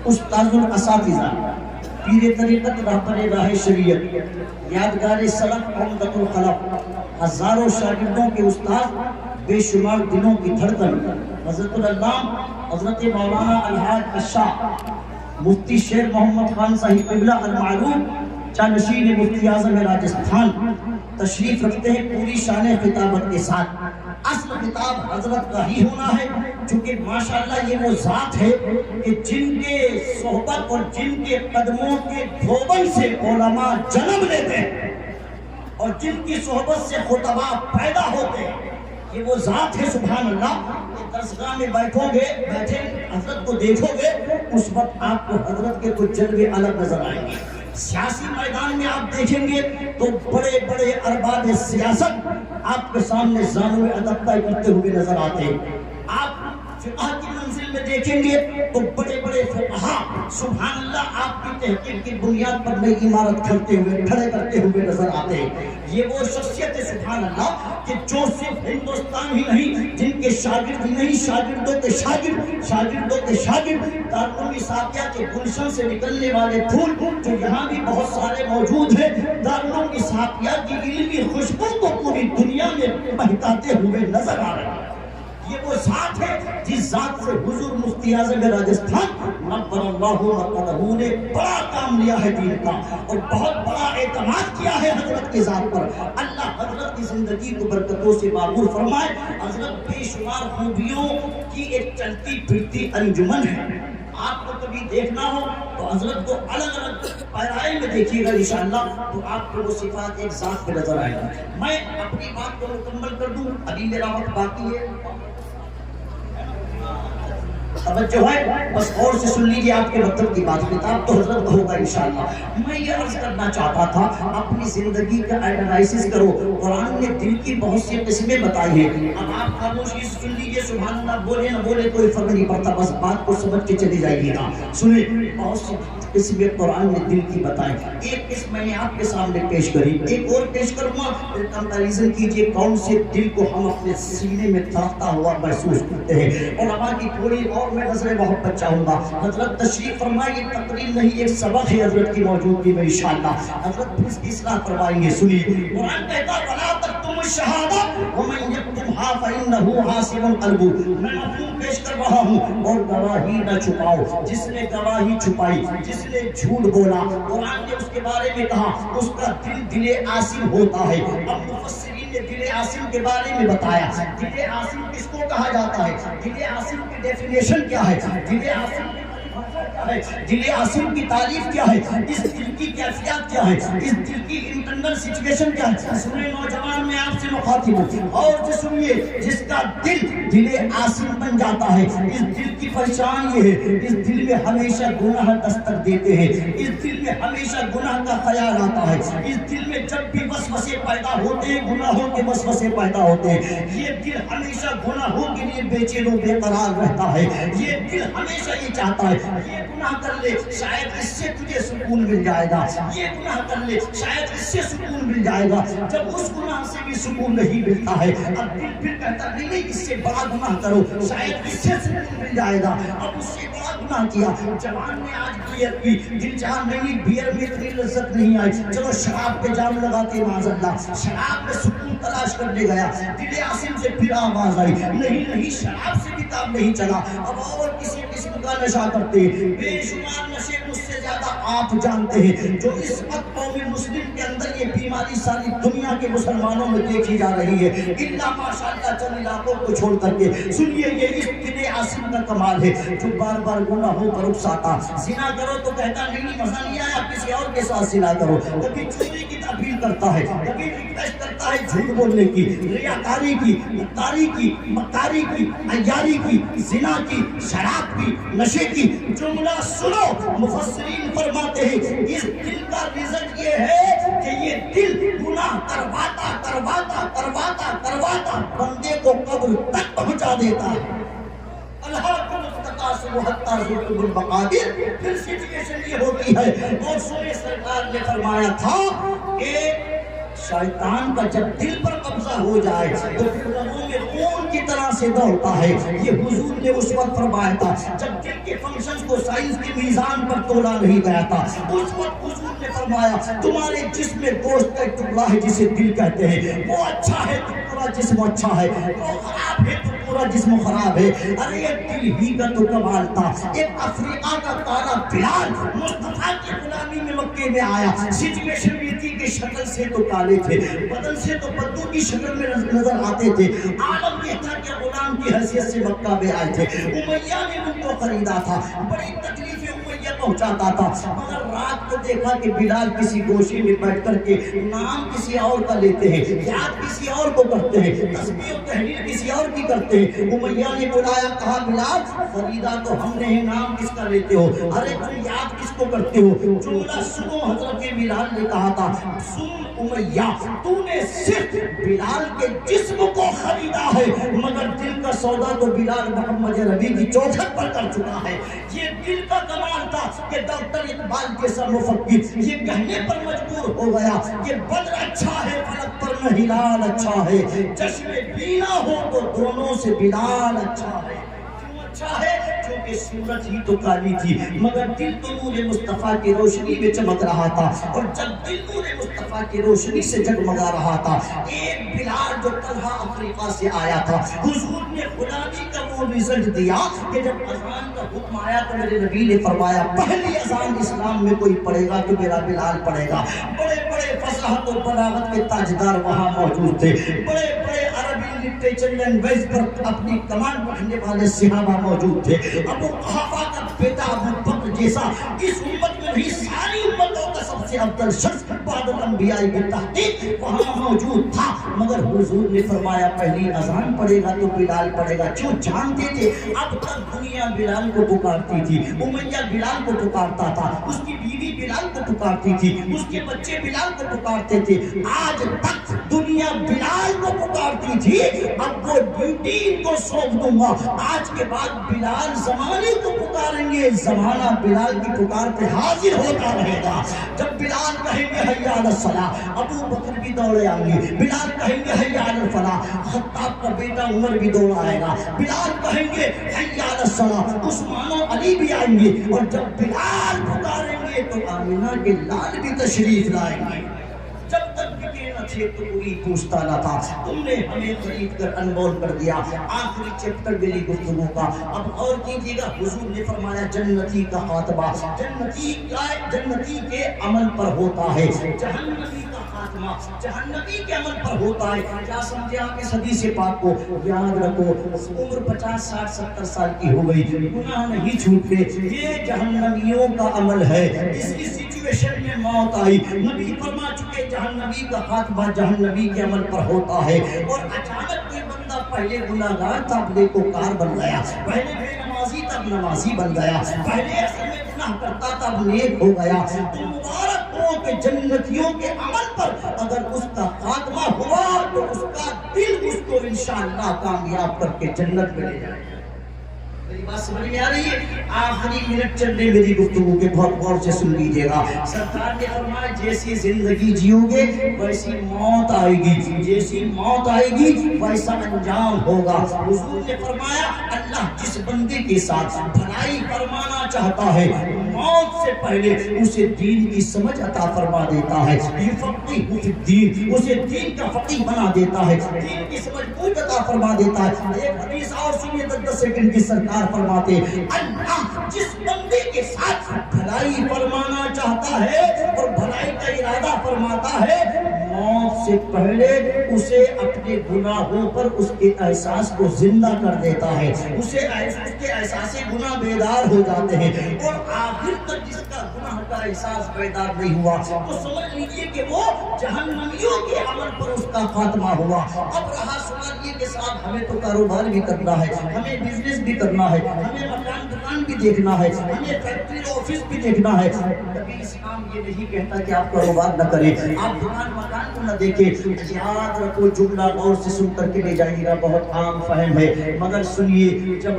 استاذ الاساتذہ، پیر طریقت رہبر راہ شریعت، یادگار سلف عمدۃ الخلف، ہزاروں شاگردوں کے استاد، بے شمار دلوں کی دھڑکن، حضرت العلامہ حضرت مولانا الحاج الشاہ مفتی شیر محمد خان صاحب قبلہ المعروف جانشین مفتی اعظم راجستھان تشریف رکھتے ہیں پوری شان خطابت کے ساتھ۔ اصل خطاب حضرت کا ہی ہونا ہے، چونکہ ماشاءاللہ یہ وہ ذات ہے کہ جن کے صحبت اور جن کے قدموں کے دھوبن سے علماء جنم لیتے ہیں اور جن کی صحبت سے خطباء پیدا ہوتے ہیں، یہ وہ ذات ہے سبحان اللہ۔ درسگاہ میں بیٹھے حضرت کو دیکھو گے، اس وقت آپ کو حضرت کے کچھ جلوے الگ نظر آئیں گے۔ سیاسی میدان میں آپ دیکھیں گے تو بڑے بڑے ارباب سیاست آپ کے سامنے زانو ادب کرتے ہوئے نظر آتے ہیں۔ آپ فقہ کی منزل میں دیکھیں گے تو بڑے بڑے فقہاء سبحان اللہ آپ کی تحقیق کی بنیاد پر نئی عمارت کھڑے کرتے ہوئے نظر آتے ہیں۔ یہ وہ شخصیت ہے سبحان اللہ کہ جو صرف ہندوستان ہی نہیں، جن کے شاگرد ہی نہیں، شاگردوں کے شاگرد دارالعلوم اسحاقیہ کے گلشن سے نکلنے والے پھول جو یہاں بھی بہت سارے موجود ہیں، دارالعلوم اسحاقیہ کی علمی خوشبو کو پوری دنیا میں بہکاتے ہوئے نظر آ رہے ہیں۔ یہ وہ ذات ہے جس ذات سے حضور مفتی اعظم راجستھان نور اللہ مرقدہ نے بڑا کام لیا ہے دین کا، اور بہت بڑا اعتماد کیا ہے حضرت کی ذات پر۔ اللہ حضرت کی زندگی کو برکتوں سے معمور فرمائے۔ حضرت بے شمار خوبیوں کی ایک چلتی پھرتی انجمن ہے۔ آپ کو کبھی دیکھنا ہو تو حضرت کو الگ الگ پیرائے میں دیکھیے گا انشاءاللہ، تو آپ کو وہ صفات ایک ذات پہ نظر آئے گا۔ میں اپنی بات کو مکمل کر دوں، ابھی میرا وقت باقی ہے، توجہ ہے، بس اور سے سن لیجیے آپ کے مطلب کی بات۔ خطاب تو حضرت کا ہوگا انشاءاللہ۔ میں یہ عرض کرنا چاہتا تھا، اپنی زندگی کا اینالائسس کرو۔ قرآن نے دل کی بہت سی قسمیں بتائی ہیں، اب آپ خاموشی سے سن لیجیے، سبحان اللہ، بولے نہ بولے کوئی فرق نہیں پڑتا، بس بات کو سمجھ کے چلی جائیے گا۔ سنیں، بہت سی قسمیں قرآن نے دل کی بتائیں۔ ایک قسم میں نے آپ کے سامنے پیش کری، ایک اور پیش کروں گا، پھر کمپیریزن کیجیے کون سے دل کو ہم اپنے سینے میں دھڑکتا ہوا محسوس کرتے ہیں۔ اور اب کی تھوڑی اور میں نظر محبت چاہوں گا۔ حضرت تشریف فرمائے، یہ تقریر نہیں ایک سبق ہے حضرت کی موجودگی میں انشاءاللہ۔ حضرت پھر اس کی اصلاح فرمائیں گے، سنیے۔ قرآن کہتا ہے وَلَا تَكْتُمُ الشَّهَادَةَ وَمَن يَكْتُمْهَا فَإِنَّهُ آثِمٌ قَلْبُهُ۔ میں مفہوم پیش کر رہا ہوں، اور گواہی نہ چھپاؤ۔ جس نے گواہی چھپائی، جس نے جھوٹ بولا، قرآن نے اس کے بارے میں کہا اس کا دل آثم ہوتا ہے۔ اب مفسرین نے دل آثم کے بارے میں بتایا، دل آثم کس کو کہا جاتا ہے، دل آثم کی ڈیفینیشن کیا ہے، دل آثم دل عاصم کی تعریف کیا ہے، اس دل کی کیفیت کیا ہے، اس دل کی انٹرنل سچویشن کیا ہے۔ سنیں نوجوان، میں آپ سے مخاطب ہوں، اور جو سنیے، جس کا دل عاصم بن جاتا ہے، اس دل کی پہچان یہ ہے، اس دل میں ہمیشہ گناہ دستک دیتے ہیں، اس دل میں ہمیشہ گناہ کا خیال آتا ہے، اس دل میں جب بھی وسوسے پیدا ہوتے ہیں، گناہوں کے وسوسے پیدا ہوتے ہیں، یہ دل ہمیشہ گناہوں کے لیے بے چین و بے قرار رہتا ہے۔ یہ دل ہمیشہ یہ چاہتا ہے یہ گناہ کر لے، شاید اس سے تجھے سکون مل جائے گا، یہ گناہ کر لے، شاید اس سے سکون مل جائے گا۔ جب اس گناہ سے بھی سکون نہیں ملتا ہے، اب دل پھر کہتا نہیں اس سے بڑا گناہ کرو، شاید اس سے سکون مل جائے گا۔ اب اس سے بڑا گناہ کیا، جوان نے آج بیئر کی، دل چاہ نہیں بیئر میں اتنی لذت نہیں آئی، چلو شراب پہ جام لگاتے معاذ اللہ، شراب میں سکون تلاش کرنے گیا، دل عاصم سے پھر آواز آئی نہیں شراب سے بھی کام نہیں چلا، اب اور کسی قسم کا نشہ کرتے ہیں۔ بے شمار نشے مجھ سے زیادہ آپ جانتے ہیں، جو اس وقت قوم مسلم کے اندر یہ بیماری ساری دنیا کے مسلمانوں میں دیکھی جا رہی ہے، الا ماشاءاللہ چند علاقوں کو چھوڑ کر کے۔ سنیے، یہ اس دل عاصم کا کمال ہے جو بار بار گناہوں پر اکساتا، زنا کرو تو کہتا نہیں مزہ نہیں آیا، کسی اور کے ساتھ زنا کرو، کبھی چوری کی اپیل کرتا ہے، کبھی ریکویسٹ کرتا ہے جھوٹ بولنے کی، ریاکاری کی، غداری کی، مکاری کی، عیاری کی، زنا کی، شراب کی، نشے کی۔ جملہ سنو، مفسرین فرماتے ہیں اس دل کا رزق یہ ہے کہ یہ دل گناہ کرواتا بندے کو قبر تک پہنچا دیتا ہے۔ پھر سچویشن یہ ہوتی ہے، اور سورہ سرکار نے فرمایا تھا کہ شیطان کا جب دل پر قبضہ ہو جائے تو پھر لوگوں میں خون کی طرح سے دوڑتا ہے. یہ حضور نے اس وقت فرمایا تھا جب دل کے فنکشنز کو سائنس کے میزان پر تولا نہیں گیا تھا. اس وقت حضور نے فرمایا تمہارے جسم میں گوشت کا ایک ٹکڑا ہے جسے دل کہتے ہیں, وہ اچھا ہے تو پورا جسم اچھا ہے, وہ خراب ہے تو پورا جسم خراب ہے. ارے یہ دل ہی کا تو کمال تھا. ایک افریقہ کا کالا بلال مصطفیٰ کی غلامی میں مکے میں آیا. سچویشن یہ تھی کہ شکل سے تو کالے تھے, بدن سے تو بدو کی شکل میں نظر آتے تھے. عالم یہ تھا کہ غلام کی حیثیت سے مکہ میں آئے تھے. امیہ نے ان کو خریدا تھا, بڑی تکلیفیں امیہ پہنچاتا تھا, مگر رات کو دیکھا کہ بلال کسی گوشے میں بیٹھ کر کے نام کسی اور کا لیتے ہیں, یاد کسی اور کو کرتے ہیں, تسبیح و تحلیل کسی اور کی کرتے ہیں. امیہ نے بلایا, کہا بلال خریدا تو ہم نے, نام کس کا لیتے ہو؟ ارے تم یاد کس کو کرتے ہو؟ جملہ سنو, حضرت بلال نے کہا تھا سن امیہ, تو نے صرف بلال کے جسم کو خریدا ہے مگر دل کا سودا تو بلال محمد ربی کی چوکھٹ پر کر چکا ہے. یہ دل کا کمال تھا کہ ڈاکٹر اقبال جیسا مفکر یہ کہنے پر مجبور ہو گیا کہ بدر اچھا ہے فلک پر نہ ہلال اچھا ہے, چشم بینا ہو تو دونوں سے بلال اچھا ہے. کیوں اچھا ہے؟ کیونکہ صورت ہی تو کالی تھی مگر دل تو نور مصطفیٰ کی روشنی میں چمک رہا تھا. اور جب دل نور مصطفیٰ کی روشنی سے جگمگا رہا تھا, ایک بلال جو طلحہ افریقہ سے آیا تھا, حضور نے غلامی کا وہ رزلٹ دیا کہ جب اذان کا حکم آیا تو میرے نبی نے فرمایا پہلی اذان اسلام میں کوئی پڑھے گا تو میرا بلال پڑھے گا. بڑے بڑے فصاحت و بلاغت کے تاجدار وہاں موجود تھے, بڑے بڑے عربی لٹریچر لینگویج پر اپنی کمانڈ رکھنے والے صحابہ موجود تھے. ابو قحافہ کا بیٹا ابو بکر جیسا اس امت میں نہیں ساری امتوں کا سب سے افضل شخص بعد الانبیاء کی تحقیق وہاں موجود تھا, مگر حضور نے فرمایا پہلی اذان پڑھے گا تو بلال پڑھے گا. کیوں جانتے تھے اب تک دنیا بلال کو پکارتی تھی, امیہ بلال کو پکارتا تھا, اس کی بیوی بلال کو پکارتی تھی, اس کے بچے بلال کو پکارتے تھے, آج تک دنیا بلال کو پکارتی تھی. اب وہ ڈیوٹی ان کو سونپ دوں گا, آج کے بعد بلال زمانے کو پکاریں گے, زمانہ بلال کی پکار پہ حاضر ہوتا رہے گا. جب بلال کہیں گے حی علی الصلاۃ, ابو بکر بھی دوڑے آئیں گے. بلال کہیں گے حی علی الفلاح, خطاب کا بیٹا عمر بھی دوڑ آئے گا. بلال کہیں گے حی علی الصلاۃ, عثمان و علی بھی آئیں گے. اور جب بلال پکاریں گے تو آمینہ کے لال بھی تشریف لائیں گے. جب تک بکے نہ تھے تو کوئی پوچھتا نہ تھا, تم نے ہمیں خرید کر انمول کر دیا. آخری چیپٹر میری گفتگو کا اب اور کیجیے گا. حضور نے فرمایا جنتی کا خاتمہ جنتی کے عمل پر ہوتا ہے, جہنمی کا خاتمہ جہنمی کے عمل پر ہوتا ہے. کیا سمجھے آپ اس حدیث پاک کو؟ یاد رکھو عمر 50 60 70 سال کی ہو گئی, گناہ نہیں چھوٹتے, یہ جہنمیوں کا عمل ہے. اس سچویشن میں موت آئی, نبی فرما چکے جہنمی کا خاتمہ جہنمی کے عمل پر ہوتا ہے. اور اچانک کوئی بندہ پہلے گناہگار تھا اب نیکوکار بن گیا, پہلے بے نمازی تب نمازی بن گیا, پہلے اصل میں گناہ کرتا تھا اب نیک ہو گیا. تو مبارک ہو کہ جنتیوں کے عمل پر اگر اس کا خاتمہ ہوا تو اس کا دل اس کو انشاءاللہ کامیاب کر کے جنت میں لے جائے. میری بات سمجھ میں آ رہی ہے؟ آخری منٹ چل رہے میری گفتگو کے, بہت غور سے سن لیجیے گا. سرکار نے فرمایا جیسی زندگی جیو گے ویسی موت آئے گی, جیسی موت آئے گی ویسا انجام ہوگا. حضور نے فرمایا اللہ جس بندے کے ساتھ بھلائی فرمانا چاہتا ہے موت سے پہلے اسے دین کی سمجھ عطا فرما دیتا ہے. یہ فقیہ فی الدین, اسے دین کا فقیہ بنا دیتا ہے, دین کی سمجھ بوجھ عطا فرما دیتا ہے. ایک حدیث اور سنیے 10 سیکنڈ کی. سرکار فرماتے اللہ جس بندے کے ساتھ بھلائی فرمانا چاہتا ہے اور بھلائی کا ارادہ فرماتا ہے موت سے پہلے اسے اپنے گناہوں پر اس کے احساس کو زندہ کر دیتا ہے, اس کے احساس گناہ بیدار ہو جاتے ہیں. اور آخر تک جس کا گناہ کا احساس بیدار نہیں ہوا تو سمجھ لیجیے کہ وہ جہنمیوں کے عمل پر اس کا خاتمہ ہوا. اب رہا سوال یہ کہ صاحب ہمیں تو کاروبار بھی کرنا ہے, ہمیں بزنس بھی کرنا ہے, ہمیں مکان دکان بھی دیکھنا ہے, ہمیں فیکٹری آفس بھی دیکھنا ہے. نبی اسلام یہ نہیں کہتا کہ آپ کاروبار نہ کریں, آپ دکان مکان کو نہ دیکھیں. یاد رکھو جملہ غور سے سن کر کے لے جائیے گا, بہت عام فہم ہے مگر سنیے. جب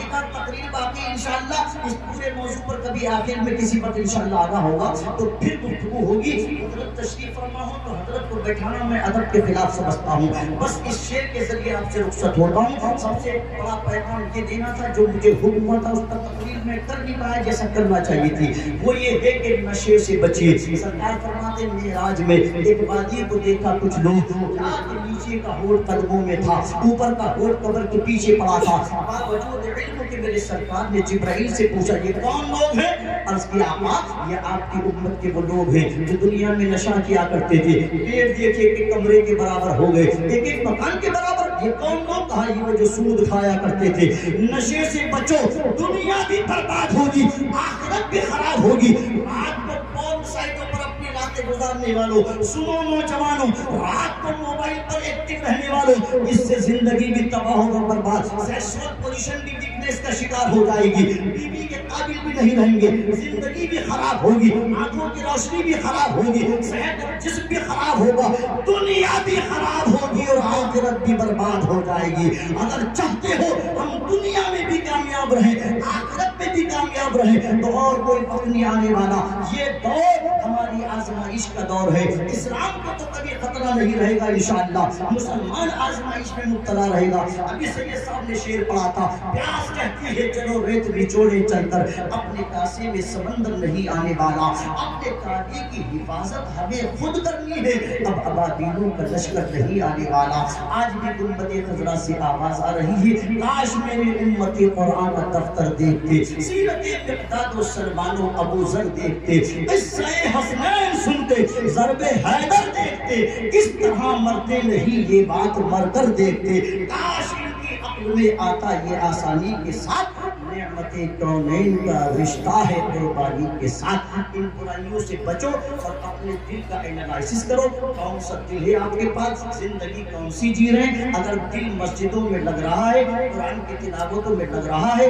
نے کہا تقریر باقی انشاءاللہ اس پورے موضوع پر کبھی آخر میں کسی وقت انشاءاللہ آگاہ ہوگا تو پھر گفتگو ہوگی. حضرت تشریف فرما ہو تو حضرت کو بیٹھانا میں ادب کے خلاف سمجھتا ہوں. بس اس شعر کے ذریعے آپ سے رخصت ہوتا ہوں. سب سے بڑا پیغام یہ دینا تھا جو مجھے حکم ہوا تھا اس پر تقریر میں کر نہیں پایا جیسا کرنا چاہیے تھی. وہ یہ ہے کہ نشے سے بچیے. سرکار فرماتے ہیں معراج میں ایک وادی کو دیکھا کچھ لوگ نیچے کا ہونٹ قدموں میں تھا, اوپر کا ہونٹ قبر کے پیچھے پڑا تھا. باوجود علم کے میرے سرکار نے جبرائیل سے پوچھا یہ کون لوگ ہیں؟ عرض کیا آقا یہ آپ کی امت کے وہ لوگ ہیں جو دنیا میں نشہ کیا کرتے تھے, پیٹ دیکھے کہ کمرے کے برابر ہو گئے, ایک ایک مکان کے برابر. یہ کون لوگ؟ کہا یہ وہ جو سود کھایا کرتے تھے. نشے سے بچو, دنیا بھی برباد ہوگی, آخرت بھی خراب ہوگی. رات کو پورن سائٹوں پر اپنی راتیں گزارنے والوں, سنو نوجوانوں, رات کو موبائل پر ایکٹیو رہنے والوں, اس سے زندگی بھی تباہ اور برباد. سیکسوئل پوزیشن بھی ویکنیس کا شکار ہو جائے گی, بیوی کے قابل بھی نہیں رہیں گے, زندگی بھی خراب ہوگی, آنکھوں کی روشنی بھی خراب ہوگی, صحت اور جسم بھی خراب ہوگا, دنیا بھی خراب ہوگی اور آخرت بھی برباد ہو جائے گی. اگر چاہتے ہو ہم دنیا میں بھی کامیاب رہیں, آخرت میں بھی کامیاب رہیں, تو اور کوئی وقت نہیں آنے والا. یہ دور ہماری آزمائش کا دور ہے. اسلام کو تو کبھی خطرہ نہیں رہے گا انشاءاللہ, مسلمان آزمائش میں مبتلا رہے گا. ابھی سید صاحب نے شعر پڑھا تھا, پیاس کہتی ہے چلو ریت نچوڑے چل کر, اپنے کاسے میں سمندر نہیں آنے والا, اپنے کعبے کی حفاظت ہمیں خود کرنی ہے, اب ابابیلوں کا لشکر نہیں آنے والا. آج بھی گنبد خضرا سے آواز آ رہی ہے, کاش میرے امت قرآن کا دفتر دیکھتے, سیرت مقداد و سلمان و ابو ذر دیکھتے, قصہ حسنین سنتے, ضرب حیدر دیکھتے, کس طرح مرتے نہیں یہ بات مر کر دیکھتے. کاش ان کی عقل میں آتا یہ آسانی کے ساتھ, نعمت کونین کا رشتہ ہے قربانی کے ساتھ. ان برائیوں سے بچو اور اپنے دل کا انالائسس کرو. کون سا دل ہے آپ کے پاس, زندگی کون سی جی رہے ہیں؟ اگر دل مسجدوں میں لگ رہا ہے, قرآن کی تلاوتوں میں لگ رہا ہے,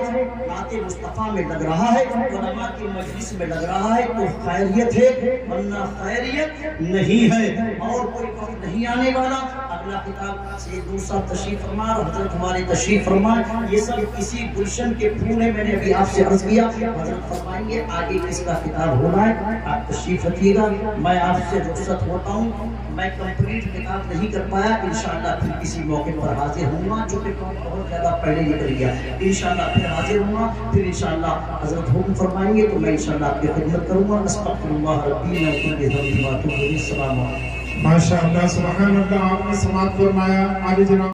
نعت مصطفیٰ میں لگ رہا ہے, علماء کی مجلس میں لگ رہا ہے, تو خیریت ہے, ورنہ خیریت نہیں ہے. اور کوئی وقت نہیں آنے والا. اگلا کتاب سے دوسرا تشریف فرما, حضرت ہمارے تشریف فرما. یہ سب کسی گلشن کے پھول ہے, میں نے ابھی آپ سے عرض کیا. حضرت فرمائیے آگے کس کا کتاب ہونا ہے, آپ تشریف رکھیے گا. میں آپ سے رخصت ہوتا ہوں. میں کمپلیٹ کتاب نہیں کر پایا, انشاءاللہ پھر کسی موقع پر حاضر ہوں گا, جو کہ بہت زیادہ پہلے نکل گیا. انشاءاللہ پھر حاضر ہوں گا, پھر انشاءاللہ حضرت حکم فرمائیں گے تو میں انشاءاللہ آپ کی خدمت کروں گا. استغفر اللہ ربی من کل ذنب و اتوب الیہ. السلام علیکم. ماشاءاللہ, سبحان اللہ, آپ نے سماعت فرمایا. آج جناب